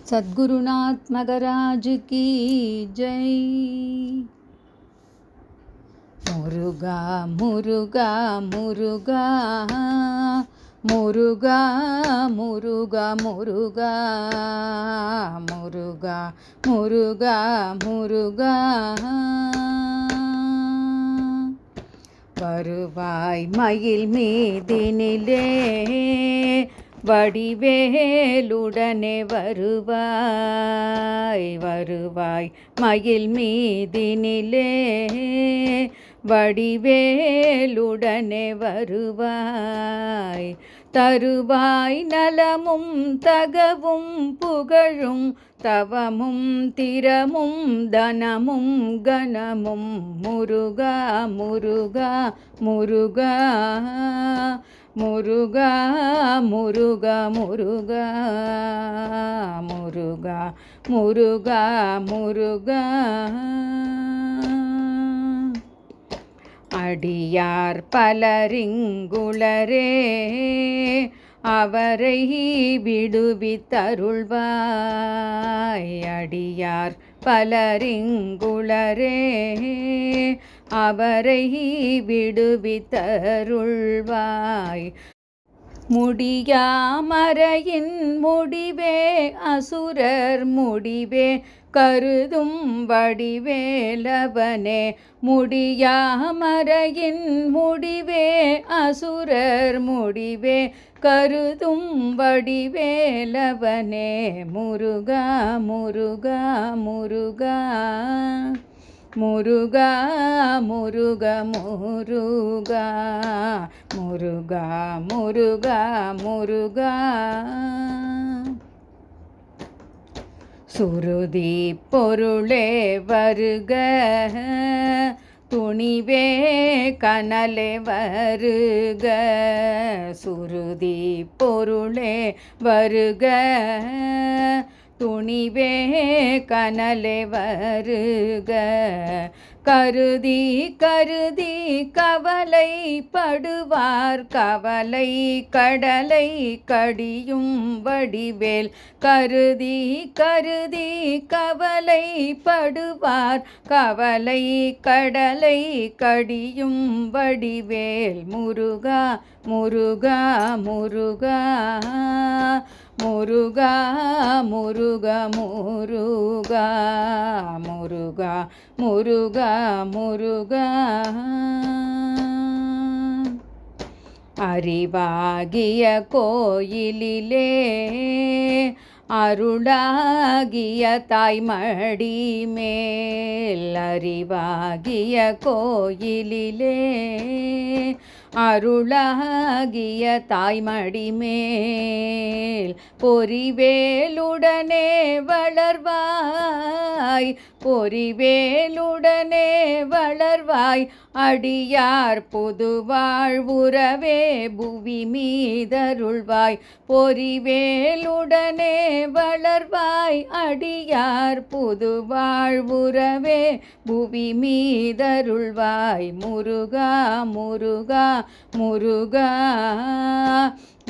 सद्गुरुनाथ मगराज की जय। मुरुगा मुरुगा मुरुगा मुरुगा मुरुगा मुरुगा मुरुगा मुरुगा मुरुगा வருவாய் மயில் மீதினிலே வடிவேலுடனே வருவாய் வருவாய் மயில் மீதினிலே வடிவேலுடனே வருவாய் தருவாய் நலமும் தகவும் புகழும் தவமும் திறமும் தனமும் கனமும் முருகா முருகா முருகா முருகா முருகா முருகா முருகா முருகா முருகா அடியார் பலரிங்குளரே அவரை விடுவித்தருள்வாய் அடியார் பலரிங்குளரே அவரை விடுவித்தருள்வாய் முடியாமறையின் முடிவே அசுரர் முடிவே கருதும் வடிவேலவனே முடியாமறையின் முடிவே அசுரர் முடிவே கருதும் வடிவேலவனே முருகா முருகா முருகா முருகா முருகா முருகா முருகா முருகா முருகா சுருதி பொருளே வருக துணிவே கனலே வருக சுருதி பொருளே வருக துணிவே கனலே வருக கருதி கருதி கவலை படுவார் கவலை கடலை கடியும் வடிவேல் கருதி கருதி கவலை படுவார் கவலை கடலை கடியும் வடிவேல் முருகா முருகா முருகா முருகா முருகா முருகா முருகா முருகா முருகா அறிவாகிய கோயிலிலே அருளாகிய தாய்மடி மேல் அறிவாகிய கோயிலிலே அருளாகிய தாய்மடி மேல் பொறிவேலுடனே வளர்வாய் பொறிவேலுடனே வளர்வாய் அடியார் புதுவாழ்வுறவே புவி மீதருள்வாய் பொறிவேலுடனே வளர்வாய் அடியார் புதுவாழ்வுறவே புவி மீதருள்வாய் முருகா முருகா முருகா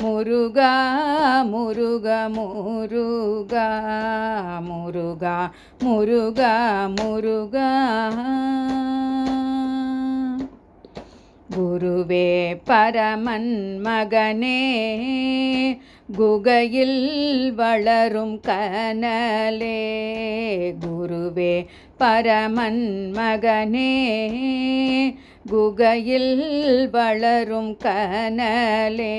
முருகா முருகா முருகா முருகா முருகா முருகா குருவே பரமன் மகனே குகையில் வளரும் கனலே குருவே பரமன் மகனே குகையில் வளரும் கனலே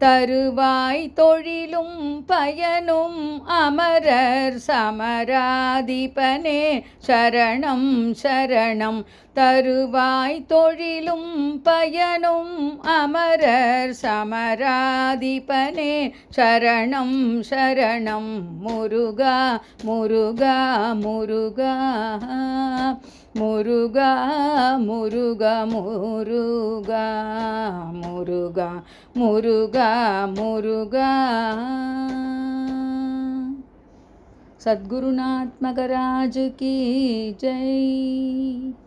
தருவாய் தொழிலும் பயனும் அமரர் சமராதிபனே சரணம் சரணம் தருவாய் தொழிலும் பயனும் அமரர் சமராதிபனே சரணம் சரணம் முருகா முருகா முருகா முருகா முருகா முருகா முருகா முருகா முருகா सद्गुरुनाथ मगराज की जय।